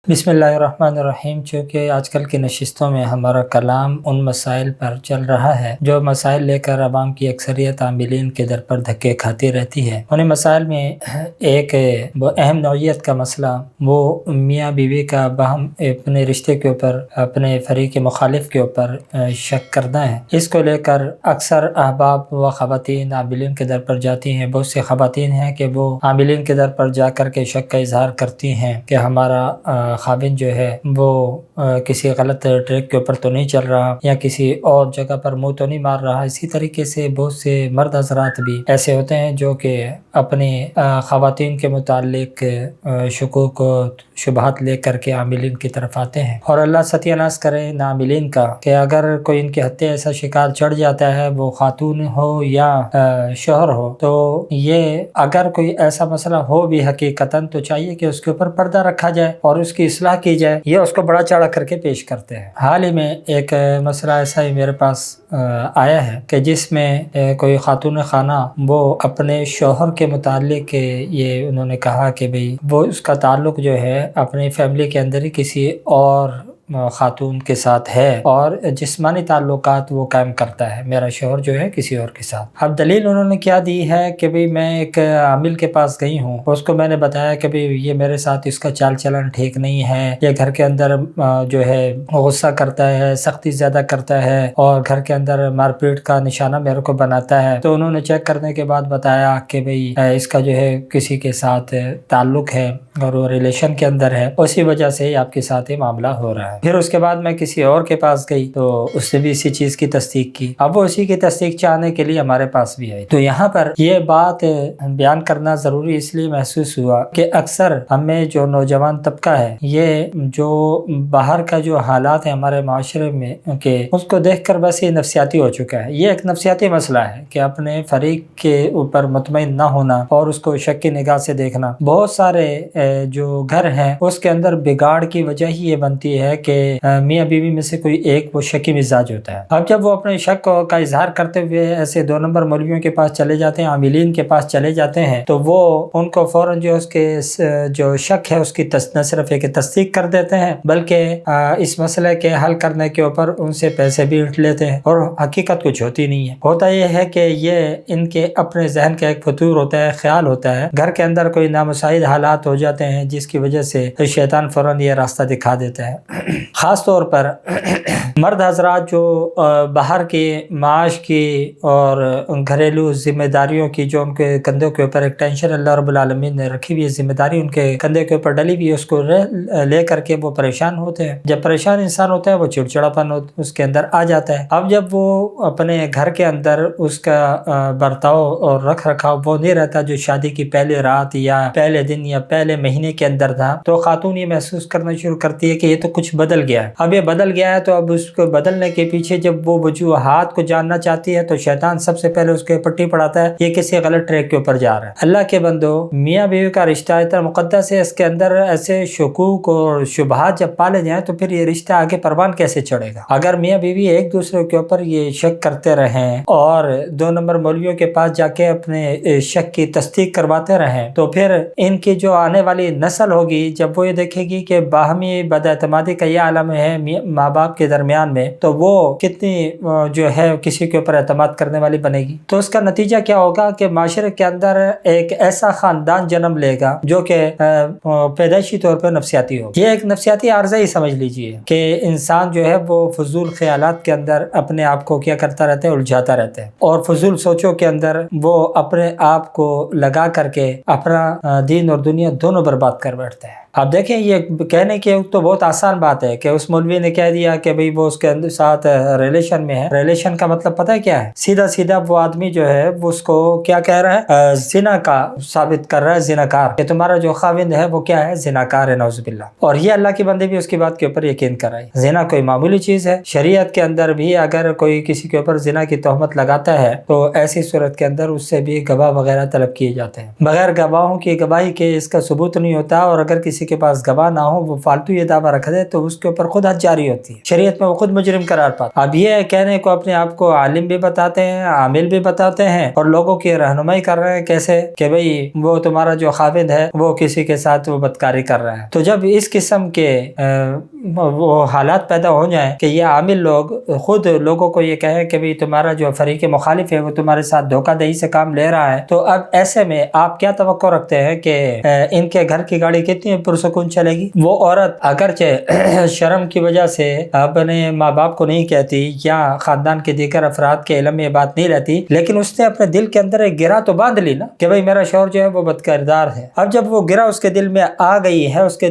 بسم اللہ الرحمن الرحیم۔ چونکہ آج کل کی نشستوں میں ہمارا کلام ان مسائل پر چل رہا ہے جو مسائل لے کر عوام کی اکثریت عاملین کے در پر دھکے کھاتی رہتی ہے۔ انہیں مسائل میں ایک اہم نوعیت کا مسئلہ وہ میاں بیوی کا باہم اپنے رشتے کے اوپر اپنے فریق مخالف کے اوپر شک کرنا ہے۔ اس کو لے کر اکثر احباب و خواتین عاملین کے در پر جاتی ہیں۔ بہت سی خواتین ہیں کہ وہ عاملین کے در پر جا کر کے شک کا اظہار کرتی ہیں کہ ہمارا خاوند جو ہے وہ کسی غلط ٹریک کے اوپر تو نہیں چل رہا یا کسی اور جگہ پر منہ تو نہیں مار رہا۔ اسی طریقے سے بہت سے مرد حضرات بھی ایسے ہوتے ہیں جو کہ اپنی خواتین کے متعلق شکوک و شبہات لے کر کے عاملین کی طرف آتے ہیں، اور اللہ ستیہ ناز کرے عاملین کا کہ اگر کوئی ان کے ہتھے ایسا شکار چڑھ جاتا ہے، وہ خاتون ہو یا شوہر ہو، تو یہ اگر کوئی ایسا مسئلہ ہو بھی حقیقتاً تو چاہیے کہ اس کے اوپر پردہ رکھا جائے اور اس کی اصلاح کی جائے۔ یہ اس کو بڑا چڑھا کر کے پیش کرتے ہیں۔ حال ہی میں ایک مسئلہ ایسا ہی میرے پاس آیا ہے کہ جس میں کوئی خاتون خانہ وہ اپنے شوہر کے متعلق یہ انہوں نے کہا کہ بھئی وہ اس کا تعلق جو ہے اپنی فیملی کے اندر ہی کسی اور خاتون کے ساتھ ہے اور جسمانی تعلقات وہ قائم کرتا ہے، میرا شوہر جو ہے کسی اور کے ساتھ۔ اب دلیل انہوں نے کیا دی ہے کہ بھئی میں ایک عامل کے پاس گئی ہوں، اس کو میں نے بتایا کہ بھئی یہ میرے ساتھ اس کا چال چلن ٹھیک نہیں ہے، یہ گھر کے اندر جو ہے غصہ کرتا ہے، سختی زیادہ کرتا ہے اور گھر کے اندر مار پیٹ کا نشانہ میرے کو بناتا ہے۔ تو انہوں نے چیک کرنے کے بعد بتایا کہ بھئی اس کا جو ہے کسی کے ساتھ تعلق ہے اور وہ ریلیشن کے اندر ہے، اسی وجہ سے آپ کے ساتھ یہ معاملہ ہو رہا ہے۔ پھر اس کے بعد میں کسی اور کے پاس گئی تو اس نے بھی اسی چیز کی تصدیق کی۔ اب وہ اسی کی تصدیق چاہنے کے لیے ہمارے پاس بھی آئی۔ تو یہاں پر یہ بات بیان کرنا ضروری اس لیے محسوس ہوا کہ اکثر ہمیں جو نوجوان طبقہ ہے، یہ جو باہر کا جو حالات ہے ہمارے معاشرے میں کہ اس کو دیکھ کر بس یہ نفسیاتی ہو چکا ہے۔ یہ ایک نفسیاتی مسئلہ ہے کہ اپنے فریق کے اوپر مطمئن نہ ہونا اور اس کو شک کی نگاہ سے دیکھنا۔ بہت سارے جو گھر ہیں اس کے اندر بگاڑ کی وجہ ہی یہ بنتی ہے کہ میاں بیوی میں سے کوئی ایک وہ شکی مزاج ہوتا ہے۔ اب جب وہ اپنے شک کا اظہار کرتے ہوئے ایسے 2 نمبر مولویوں کے پاس چلے جاتے ہیں، عاملین کے پاس چلے جاتے ہیں، تو وہ ان کو فوراً جو اس کے جو شک ہے اس کی نہ صرف ایک تصدیق کر دیتے ہیں بلکہ اس مسئلے کے حل کرنے کے اوپر ان سے پیسے بھی اٹھ لیتے ہیں، اور حقیقت کچھ ہوتی نہیں ہے۔ ہوتا یہ ہے کہ یہ ان کے اپنے ذہن کا ایک فطور ہوتا ہے، خیال ہوتا ہے، گھر کے اندر کوئی نامساعد حالات ہو جاتے ہیں جس کی وجہ سے شیطان فوراً یہ راستہ دکھا دیتا ہے۔ خاص طور پر مرد حضرات جو باہر کی معاش کی اور گھریلو ذمہ داریوں کی جو ان کے کندھوں کے اوپر ایک ٹینشن اللہ رب العالمین نے رکھی ہوئی ذمہ داری ان کے کندھے کے اوپر ڈلی ہوئی، اس کو لے کر کے وہ پریشان ہوتے ہیں۔ جب پریشان انسان ہوتا ہے وہ چڑچڑاپن اس کے اندر آ جاتا ہے۔ اب جب وہ اپنے گھر کے اندر اس کا برتاؤ اور رکھ رکھاؤ وہ نہیں رہتا جو شادی کی پہلی رات یا پہلے دن یا پہلے مہینے کے اندر تھا، تو خاتون یہ محسوس کرنا شروع کرتی ہے کہ یہ تو کچھ بدل گیا ہے۔ اب یہ بدل گیا ہے تو اب اس کو بدلنے کے پیچھے جب وہ وجوہات کو جاننا چاہتی ہے تو شیطان سب سے پہلے اس کے پٹی پڑھاتا ہے، یہ کسی غلط ٹریک کے اوپر جا رہا ہے۔ اللہ کے بندو، میاں بیوی کا رشتہ اتنا مقدس ہے، اس کے اندر ایسے شکوک اور شبہات جب پالے جائیں تو پھر یہ رشتہ آگے پروان کیسے چڑھے گا؟ اگر میاں بیوی ایک دوسرے کے اوپر یہ شک کرتے رہیں اور 2 نمبر مولویوں کے پاس جا کے اپنے شک کی تصدیق کرواتے رہیں تو پھر ان کی جو آنے والی نسل ہوگی جب وہ یہ دیکھے گی کہ باہمی بد اعتمادی کا یہ عالم ہے ماں باپ کے درمیان میں، تو وہ کتنی جو ہے کسی کے اوپر اعتماد کرنے والی بنے گی۔ تو اس کا نتیجہ کیا ہوگا کہ معاشرے کے اندر ایک ایسا خاندان جنم لے گا جو کہ پیدائشی طور پر نفسیاتی ہوگا۔ یہ ایک نفسیاتی عارضہ ہی سمجھ لیجئے کہ انسان جو ہے وہ فضول خیالات کے اندر اپنے آپ کو کیا کرتا رہتا ہے، الجھاتا رہتا ہے، اور فضول سوچوں کے اندر وہ اپنے آپ کو لگا کر کے اپنا دین اور دنیا دونوں برباد کر بیٹھتے ہیں۔ اب دیکھیں یہ کہنے کی تو بہت آسان بات ہے کہ اس مولوی نے کہہ دیا کہ بھئی وہ اس کے ساتھ ریلیشن میں ہے۔ ریلیشن کا مطلب پتہ ہے کیا ہے؟ سیدھا سیدھا وہ آدمی جو ہے وہ اس کو کیا کہہ رہا ہے، زنا کا ثابت کر رہا ہے، زناکار، کہ تمہارا جو خاوند ہے وہ کیا ہے، زناکار ہے، نعوذ باللہ۔ اور یہ اللہ کی بندے بھی اس کی بات کے اوپر یقین کر رہے ہیں۔ زنا کوئی معمولی چیز ہے، شریعت کے اندر بھی اگر کوئی کسی کے اوپر زنا کی تہمت لگاتا ہے تو ایسی صورت کے اندر اس سے بھی گواہ وغیرہ طلب کیے جاتے ہیں۔ بغیر گواہوں کی گواہی کے اس کا ثبوت نہیں ہوتا، اور اگر کسی کسی کے پاس گواہ نہ ہو، وہ فالتو یہ دعویٰ رکھ دے تو اس کے اوپر خود حد جاری ہوتی ہے، شریعت میں وہ خود مجرم قرار پاتا۔ اب یہ کہنے کو اپنے آپ کو عالم بھی بتاتے ہیں، عامل بھی بتاتے ہیں، اور لوگوں کی رہنمائی کر رہے ہیں کیسے کہ بھئی وہ تمہارا جو خاوند ہے وہ کسی کے ساتھ وہ بدکاری کر رہا ہے۔ تو جب اس قسم کے وہ حالات پیدا ہو جائیں کہ یہ عامل لوگ خود لوگوں کو یہ کہیں کہ بھئی تمہارا جو فریق مخالف ہے وہ تمہارے ساتھ دھوکہ دہی سے کام لے رہا ہے، تو اب ایسے میں آپ کیا توقع رکھتے ہیں کہ ان کے گھر کی گاڑی کتنی پرسکون چلے گی؟ وہ عورت اگرچہ شرم کی وجہ سے اپنے ماں باپ کو نہیں کہتی یا خاندان کے دیگر افراد کے علم میں یہ بات نہیں رہتی، لیکن اس نے اپنے دل کے اندر ایک گرہ تو باندھ لی نا کہ بھئی میرا شوہر جو ہے وہ بدکردار ہے۔ اب جب وہ گرہ اس کے دل میں آ گئی ہے، اس کے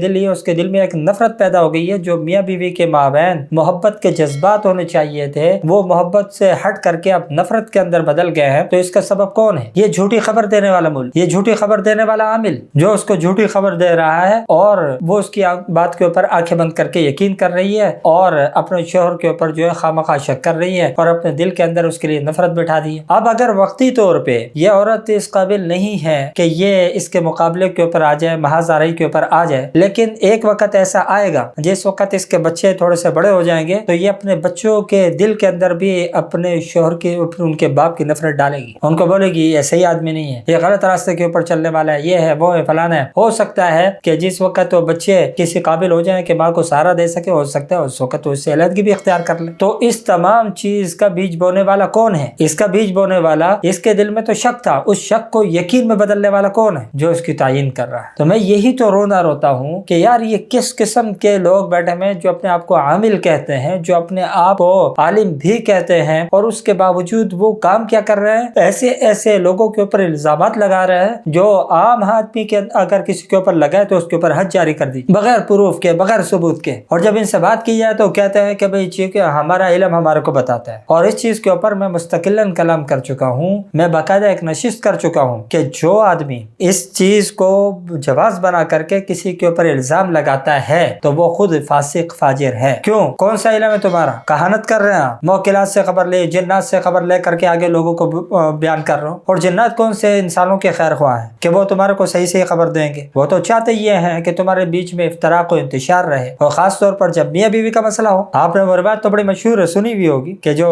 دل میں ایک نفرت پیدا ہو گئی ہے، جو میاں بیوی کے مابین محبت کے جذبات ہونے چاہیے تھے وہ محبت سے ہٹ کر کے اب نفرت کے اندر بدل گئے ہیں، تو اس کا سبب کون ہے؟ یہ جھوٹی خبر دینے والا ملک، یہ جھوٹی خبر دینے والا عامل جو اس کو جھوٹی خبر دے رہا ہے، اور وہ اس کی بات کے اوپر آنکھیں بند کر کے یقین کر رہی ہے اور اپنے شوہر کے اوپر جو ہے خواہ شک کر رہی ہے اور اپنے دل کے اندر اس کے لیے نفرت بٹھا دی ہے۔ اب اگر وقتی طور پہ یہ عورت اس قابل نہیں ہے کہ یہ اس کے مقابلے کے اوپر آ جائے، محض آرائی کے اوپر آ جائے، لیکن ایک وقت ایسا آئے گا جس وقت اس کے بچے تھوڑے سے بڑے ہو جائیں گے تو یہ اپنے بچوں کے دل کے اندر بھی اپنے شوہر کے ان کے باپ کی نفرت ڈالے گی، ان کو بولے گی یہ صحیح آدمی نہیں ہے، یہ غلط راستے کے اوپر چلنے والا ہے، یہ ہے وہ ہے فلانا ہے۔ ہو سکتا ہے کہ جس وقت وہ بچے کسی قابل ہو جائیں کہ ماں کو سہارا دے سکے، ہو سکتا ہے اس وقت اس سے علیحدگی بھی اختیار کر لے۔ تو اس تمام چیز کا بیج بونے والا کون ہے؟ اس کا بیج بونے والا، اس کے دل میں تو شک تھا، اس شک کو یقین میں بدلنے والا کون ہے؟ جو اس کی تعیین کر رہا ہے۔ تو میں یہی تو روتا ہوں کہ یار یہ کس قسم کے لوگ بیٹھے ہیں جو اپنے آپ کو عامل کہتے ہیں، جو اپنے آپ کو عالم بھی کہتے ہیں، اور اس کے باوجود وہ کام کیا کر رہے ہیں؟ ایسے لوگوں کے اوپر الزامات لگا رہے ہیں جو عام آدمی کے اگر کسی کے اوپر لگائے تو اس کے اوپر حد جاری کر دی بغیر پروف کے، بغیر ثبوت کے، اور جب ان سے بات کی جائے تو کہتے ہیں کہ بھئی چونکہ ہمارا علم ہمارے کو بتاتا ہے۔ اور اس چیز کے اوپر میں مستقلاً کلام کر چکا ہوں، میں باقاعدہ ایک نشست کر چکا ہوں کہ جو آدمی اس چیز کو جواز بنا کر کے کسی کے اوپر الزام لگاتا ہے تو وہ خود فاسق فاجر ہے۔ کیوں؟ کون سا علم ہے تمہارا؟ کہانت کر رہے ہیں، موکلات سے خبر لے، جنات سے خبر لے کر کے آگے لوگوں کو بیان کر رہا ہوں، اور جنات کون سے انسانوں کے خیر خواہ ہیں کہ وہ تمہارے کو صحیح خبر دیں گے؟ وہ تو چاہتے یہ ہیں کہ تمہارے بیچ میں افتراق و انتشار رہے، اور خاص طور پر جب میاں بیوی کا مسئلہ ہو۔ آپ نے وہ روایت تو بڑی مشہور ہے، سنی بھی ہوگی کہ جو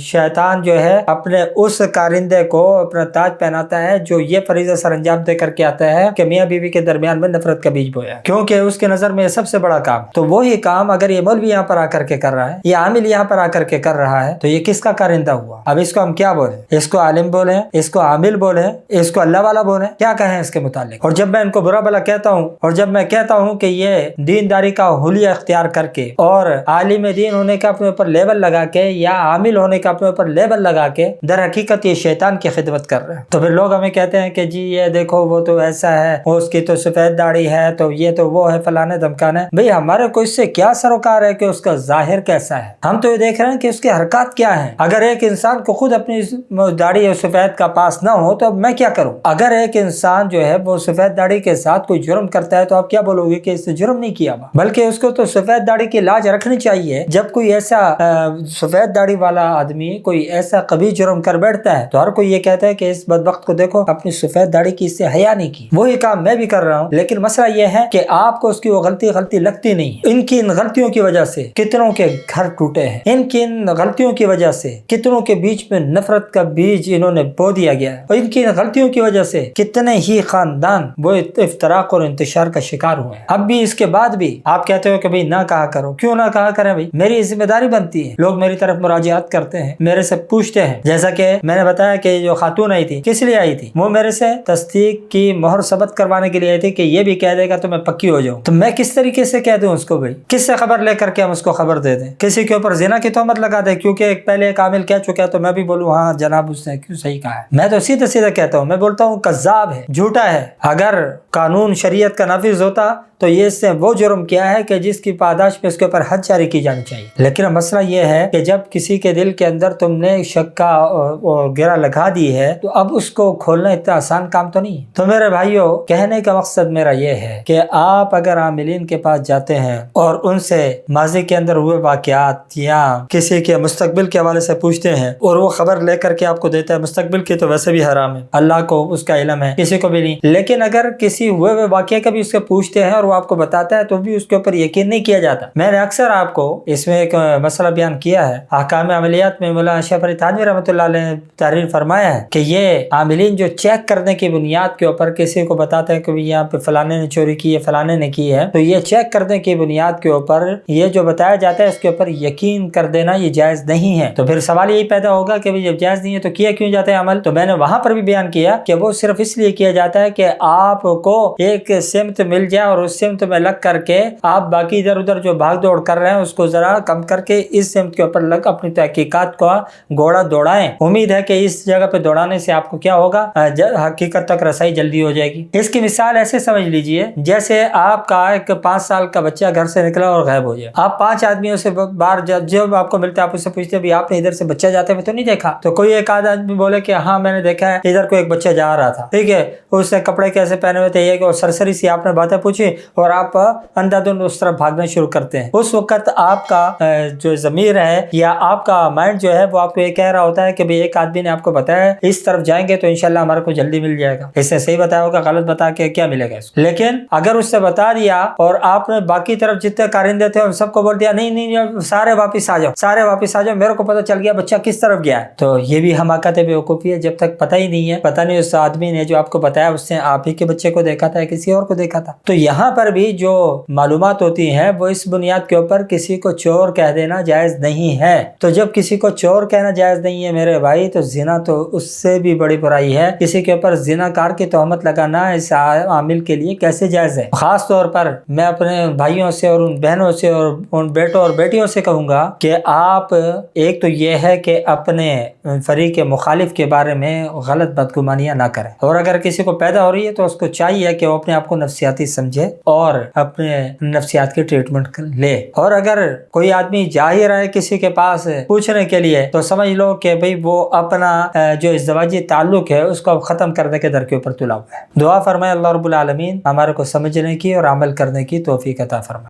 شیطان جو ہے اپنے اس کارندے کو اپنا تاج پہناتا ہے جو یہ فریضہ سر انجام دے کر کے آتا ہے کہ میاں بیوی کے درمیان میں نفرت کا بیج بویا، کیونکہ اس کے نظر میں یہ سب سے بڑا کام۔ تو وہی کام اگر یہ مولوی یہاں پر آ کر کے کر رہا ہے، یہ عامل یہاں پر آ کر کے کر رہا ہے، تو یہ کس کا کارندہ ہوا؟ اب اس کو ہم کیا بولیں؟ اس کو عالم بولیں، اس کو عامل بولیں، اس کو اللہ والا بولیں، کیا کہیں اس کے متعلق؟ اور جب میں ان کو برا بلا کہتا ہوں، اور جب میں کہتا ہوں کہ یہ دینداری کا حلیہ اختیار کر کے اور عالم دین ہونے کا اپنے اوپر لیبل لگا کے یا عامل ہونے کا اپنے اوپر لیبل لگا کے در حقیقت یہ شیطان کی خدمت کر رہے ہیں، تو پھر لوگ ہمیں کہتے ہیں کہ جی یہ دیکھو وہ تو ایسا ہے، اس کی تو سفید داڑھی ہے، تو یہ تو وہ ہے، فلانے دمکانے۔ بھئی ہمارے کو اس سے کیا سروکار ہے کہ اس کا ظاہر کیسا ہے؟ ہم تو یہ دیکھ رہے ہیں کہ اس کے حرکات کیا ہیں۔ اگر ایک انسان کو خود اپنی داڑھی اور سفید کا پاس نہ ہو تو میں کیا کروں؟ اگر ایک انسان جو ہے وہ سفید داڑھی کے ساتھ کوئی جرم کرتا ہے تو آپ کیا بولو گے کہ اس نے جرم نہیں کیا، بلکہ اس کو تو سفید داڑھی کی لاج رکھنی چاہیے۔ جب کوئی ایسا سفید داڑھی والا آدمی کوئی ایسا قبیح جرم کر بیٹھتا ہے تو ہر کوئی یہ کہتا ہے کہ اس بدبخت کو دیکھو، اپنی سفید داڑھی کی اس سے حیا نہیں کی۔ وہی کام میں بھی کر رہا ہوں، لیکن مسئلہ یہ ہے کہ آپ کو اس کی وہ غلطی لگتی نہیں۔ ان کی ان غلطیوں کی وجہ سے کتنوں کے گھر ٹوٹے ہیں، ان کی ان غلطیوں کی وجہ سے کتنوں کے بیچ میں نفرت کا بیج انہوں نے بو دیا گیا ہے، اور ان کی ان غلطیوں کی وجہ سے کتنے ہی خاندان وہ افتراق اور انتشار کا شکار ہوئے ہیں۔ اب بھی اس کے بعد بھی آپ کہتے ہو کہ بھئی نہ کہا کرو، کیوں نہ کہا کریں؟ بھئی میری ذمہ داری بنتی ہے، لوگ میری طرف مراجعات کرتے ہیں، میرے سے پوچھتے ہیں، جیسا کہ میں نے بتایا کہ جو خاتون آئی تھی کس لیے آئی تھی؟ وہ میرے سے تصدیق کی مہر ثبت کروانے کے لیے آئی تھی کہ یہ بھی کہہ دے گا تو میں پکی ہو جاؤں۔ تو میں کس طریقے سے کہہ دوں اس کو؟ بھئی کس سے خبر لے کر کے ہم اس کو خبر دے دیں؟ کسی کے اوپر زنا کی تہمت لگا دیں کیونکہ پہلے ایک عامل کہہ چکا ہے تو میں بھی بولوں ہاں جناب اس نے کیوں صحیح کہا ہے؟ میں تو سیدھا کہتا ہوں، میں بولتا ہوں کذاب ہے، جھوٹا ہے۔ اگر قانون شریعت کا نافذ ہوتا تو یہ اس نے وہ جرم کیا ہے کہ جس کی پاداش میں اس کے اوپر حد جاری کی جانی چاہیے۔ لیکن مسئلہ یہ ہے کہ جب کسی کے دل کے اندر تم نے شک کا گرہ لگا دی ہے تو اب اس کو کھولنا اتنا آسان کام تو نہیں ہے۔ تو میرے بھائیوں، کہنے کا مقصد میرا یہ ہے کہ آپ اگر عاملین کے پاس جاتے ہیں اور ان سے ماضی کے اندر ہوئے واقعات یا کسی کے مستقبل کے حوالے سے پوچھتے ہیں اور وہ خبر لے کر کے آپ کو دیتا ہے، مستقبل کی تو ویسے بھی حرام ہے، اللہ کو اس کا علم ہے، کسی کو بھی نہیں، لیکن اگر کسی کسی ہوئے ہوئے واقعے کا بھی اس سے پوچھتے ہیں اور وہ آپ کو بتاتا ہے تو بھی اس کے اوپر یقین نہیں کیا جاتا. میں نے اکثر آپ کو اس میں ایک مسئلہ بیان کیا ہے. احکام عملیات میں مولانا اشرف علی تھانوی رحمۃ اللہ علیہ نے تحریر فرمایا ہے کہ یہ عاملین جو چیک کرنے کی بنیاد کے اوپر کسی کو بتاتے ہیں کہ یہاں پہ فلانے نے چوری کی ہے، فلانے نے کی ہے، تو یہ چیک کرنے کی بنیاد کے اوپر یہ جو بتایا جاتا ہے اس کے اوپر یقین کر دینا یہ جائز نہیں ہے. تو پھر سوال یہی پیدا ہوگا کہ جب جائز نہیں ہے تو کیا کیوں جاتا ہے عمل؟ تو میں نے وہاں پر بھی بیان کیا کہ وہ صرف اس لیے کیا جاتا ہے کہ آپ کو ایک سمت مل جائے اور اس سمت میں لگ کر کے آپ باقی ادھر ادھر جو بھاگ دوڑ کر رہے ہیں اس کو ذرا کم کر کے اس سمت کے اوپر لگ اپنی تحقیقات کو گھوڑا دوڑائیں. امید ہے کہ اس جگہ پہ دوڑانے سے آپ کو کیا ہوگا، حقیقت تک رسائی جلدی ہو جائے گی. اس کی مثال ایسے سمجھ لیجئے جیسے آپ کا ایک 5 سال کا بچہ گھر سے نکلا اور غائب ہو جائے. آپ 5 آدمیوں سے بار جب آپ کو ملتا ہے آپ اس سے پوچھتے ہیں آپ نے ادھر سے بچہ جاتے ہوئے تو نہیں دیکھا؟ تو کوئی ایک آدھ آدمی بولے کہ ہاں میں نے دیکھا ہے، ادھر کوئی ایک بچہ جا رہا تھا، ٹھیک ہے، اس نے کپڑے کیسے پہنے ہوئے تھے، یہ کہ سرسری سی آپ نے باتیں پوچھی اور آپ اندھا دھند اس طرف بھاگنا شروع کرتے ہیں. اس وقت آپ کا جو ضمیر ہے یا آپ کا مائنڈ جو ہے وہ آپ کو یہ کہہ رہا ہوتا ہے کہ بھئی ایک آدمی نے آپ کو بتایا اس طرف جائیں گے تو انشاءاللہ ہمارے کو جلدی مل جائے گا. اس نے صحیح بتایا ہوگا، غلط بتا کے کیا ملے گا اس کو. لیکن اگر اس سے بتا دیا اور آپ نے باقی طرف جتنے کارندے تھے ان سب کو بول دیا نہیں سارے واپس آ جاؤ، میرے کو پتہ چل گیا بچہ کس طرف گیا ہے، تو یہ بھی حماقت بیوقوفی ہے. جب تک پتہ ہی نہیں ہے، پتہ نہیں اس آدمی نے جو آپ کو بتایا اس نے آپ ہی کے بچے کو دیکھا تھا یا کسی اور کو دیکھا تھا. تو یہاں پر بھی جو معلومات ہوتی ہیں وہ اس بنیاد کے اوپر کسی کو چور کہہ دینا جائز نہیں ہے. تو جب کسی کو چور کہنا جائز نہیں ہے میرے بھائی، تو زنا تو اس سے بھی بڑی برائی ہے. کسی کے اوپر زنا کار کی تہمت لگانا اس عامل کے لیے کیسے جائز ہے؟ خاص طور پر میں اپنے بھائیوں سے اور ان بہنوں سے اور ان بیٹوں اور بیٹیوں سے کہوں گا کہ آپ ایک تو یہ ہے کہ اپنے فریق مخالف کے بارے میں غلط بدگمانیاں نہ کریں، اور اگر کسی کو پیدا ہو رہی ہے تو اس کو چاہیے کہ وہ اپنے آپ کو نفسیاتی سمجھے اور اپنے نفسیات کی ٹریٹمنٹ لے. اور اگر کوئی آدمی جا ہی رہا ہے کسی کے پاس پوچھنے کے لیے تو سمجھ لو کہ بھئی وہ اپنا جو ازدواجی تعلق ہے اس کو ختم کرنے کے در کے اوپر تلا ہوا ہے. دعا فرمائے اللہ رب العالمین ہمارے کو سمجھنے کی اور عمل کرنے کی توفیق عطا فرمائے.